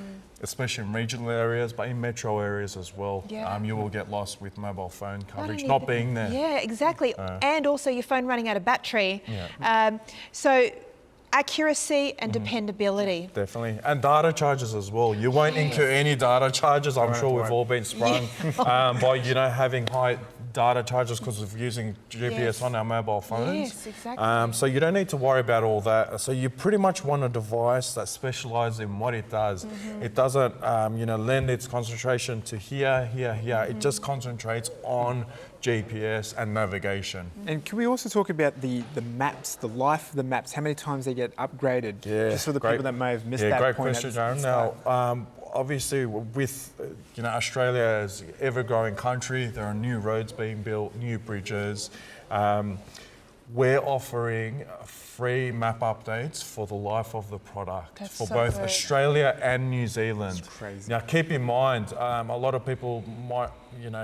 especially in regional areas, but in metro areas as well. You will get lost with mobile phone coverage not being there. Yeah, exactly. And also your phone running out of battery. So accuracy and dependability. Definitely. And data charges as well. You won't incur any data charges. I'm sure we've all been sprung by, having high data charges because of using GPS on our mobile phones. Yes, exactly. So you don't need to worry about all that. So you pretty much want a device that specializes in what it does. It doesn't, lend its concentration to here. It just concentrates on GPS and navigation. And can we also talk about the maps, the life of the maps, how many times they get upgraded? Just for the people that may have missed that great point. Question, Jaron. Now, obviously, with Australia as an ever-growing country, there are new roads being built, new bridges. We're offering free map updates for the life of the product for both Australia and New Zealand. That's crazy. Now, keep in mind, a lot of people might,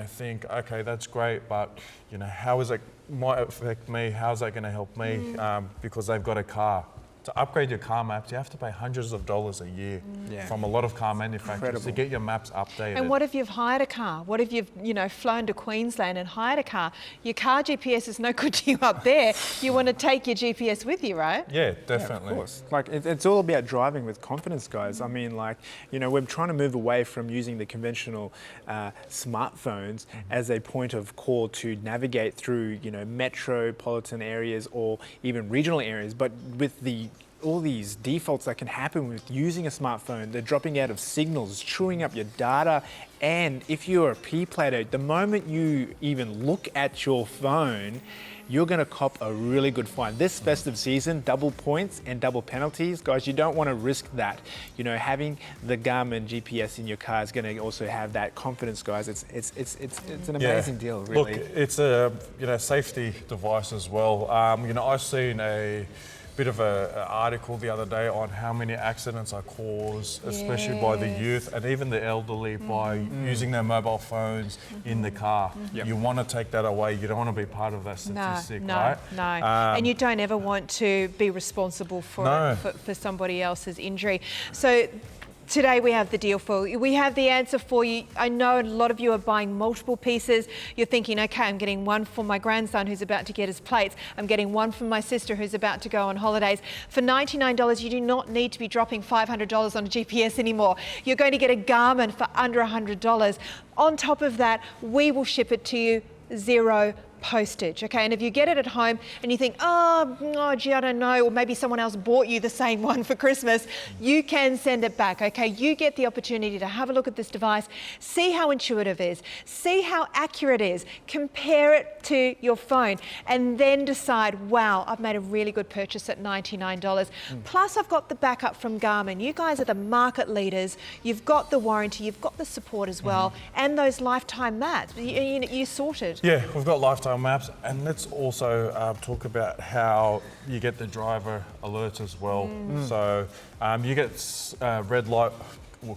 think, okay, that's great, but how is it might affect me? How's that going to help me? Because they've got a car. to upgrade your car maps, you have to pay hundreds of dollars a year from a lot of car manufacturers to get your maps updated. And what if you've hired a car? What if you've, flown to Queensland and hired a car? Your car GPS is no good to you up there. You want to take your GPS with you, right? Yeah, definitely. Yeah, of course. Like, it's all about driving with confidence, guys. I mean, like, we're trying to move away from using the conventional smartphones as a point of call to navigate through, metropolitan areas or even regional areas. But with all these defaults that can happen with using a smartphone, they're dropping out of signals, chewing up your data. And if you're a P-plater, the moment you even look at your phone, you're going to cop a really good fine. This festive season, double points and double penalties. Guys, you don't want to risk that. Having the Garmin GPS in your car is going to also have that confidence, guys. It's an amazing deal, really. Look, it's a safety device as well. I've seen a bit of an article the other day on how many accidents are caused, especially by the youth and even the elderly, by using their mobile phones in the car. You want to take that away. You don't want to be part of that statistic, right? No. And you don't ever want to be responsible for somebody else's injury. So today we have the deal for you. We have the answer for you. I know a lot of you are buying multiple pieces. You're thinking, okay, I'm getting one for my grandson who's about to get his plates. I'm getting one for my sister who's about to go on holidays. For $99, you do not need to be dropping $500 on a GPS anymore. You're going to get a Garmin for under $100. On top of that, we will ship it to you zero postage, okay? And if you get it at home and you think, oh, gee, I don't know, or maybe someone else bought you the same one for Christmas, you can send it back, okay? You get the opportunity to have a look at this device, see how intuitive it is, see how accurate it is, compare it to your phone, and then decide, wow, I've made a really good purchase at $99. Plus, I've got the backup from Garmin. You guys are the market leaders. You've got the warranty, you've got the support as well, and those lifetime maps. You sorted. Yeah, we've got lifetime maps, and let's also talk about how you get the driver alerts as well. So you get red light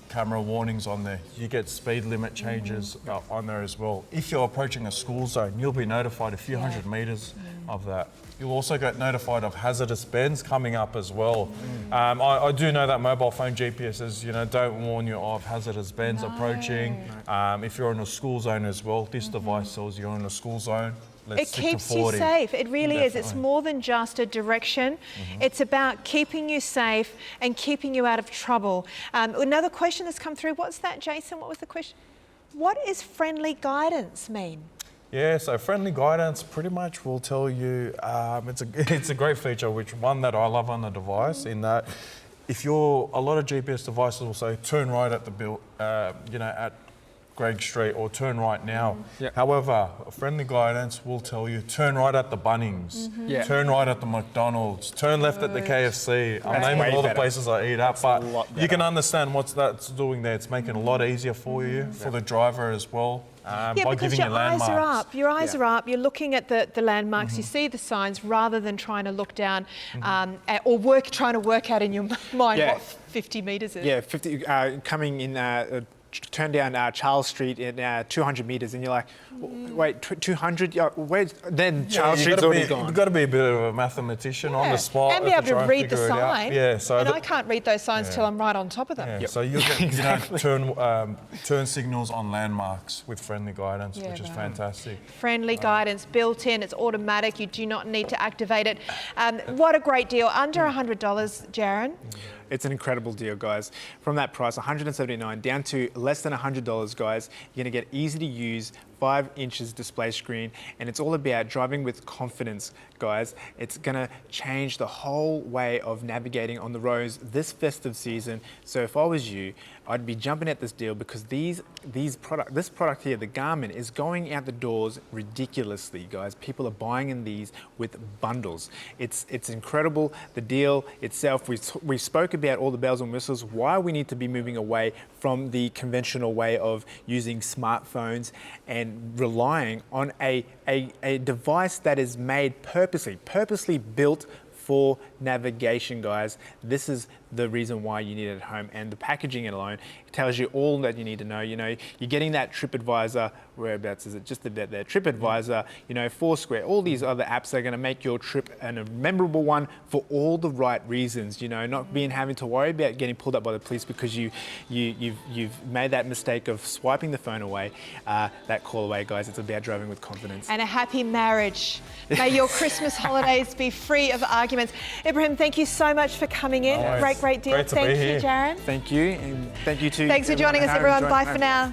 camera warnings on there. You get speed limit changes on there as well. If you're approaching a school zone, you'll be notified a few hundred meters of that. You'll also get notified of hazardous bends coming up as well. I do know that mobile phone GPSs, don't warn you of hazardous bends approaching. If you're in a school zone as well, this device tells you're in a school zone. It keeps you safe. It really is. It's more than just a direction. It's about keeping you safe and keeping you out of trouble. Another question that's come through. What's that, Jason? What was the question? What is friendly guidance mean? Yeah, so friendly guidance pretty much will tell you, it's a great feature, one that I love on the device, in that if a lot of GPS devices will say turn right at the at Greg Street, or turn right now. However, friendly guidance will tell you turn right at the Bunnings, turn right at the McDonald's, turn left at the KFC. I'm naming all the places I eat at, but you can understand what that's doing there. It's making it a lot easier for you, for the driver as well. By giving you landmarks. Your eyes are up. Your eyes are up. You're looking at the landmarks. You see the signs rather than trying to look down or trying to work out in your mind what 50 metres is. Yeah, 50 coming in. Turn down Charles Street in 200 metres, and you're like, wait, 200? Then Charles Street's already gone. You've got to be a bit of a mathematician on the spot. And be able to read the sign. And I can't read those signs till I'm right on top of them. So you get turn signals on landmarks with friendly guidance, which is fantastic. Friendly guidance built in. It's automatic. You do not need to activate it. What a great deal. Under $100, Jaron. It's an incredible deal, guys. From that price, $179 down to less than $100, guys. You're going to get easy to use 5 inches display screen, and it's all about driving with confidence, guys. It's going to change the whole way of navigating on the roads this festive season. So if I was you, I'd be jumping at this deal, because this product here, the Garmin, is going out the doors ridiculously, guys. People are buying in these with bundles. It's incredible. The deal itself, we spoke about all the bells and whistles, why we need to be moving away from the conventional way of using smartphones and relying on a device that is made purposely built for navigation, guys. This is the reason why you need it at home, and the packaging alone tells you all that you need to know. You're getting that TripAdvisor whereabouts is it? Just about there. TripAdvisor, you know, Foursquare, all these other apps are going to make your trip a memorable one for all the right reasons. You know, not being having to worry about getting pulled up by the police because you've made that mistake of swiping the phone away. That call away, guys. It's about driving with confidence. And a happy marriage. May your Christmas holidays be free of arguments. Ibrahim, thank you so much for coming in. Always. Great deal. Great to Thank be you, here. Jaron. Thank you, and thank you to Thanks for joining us, everyone. Bye for now.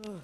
Ugh.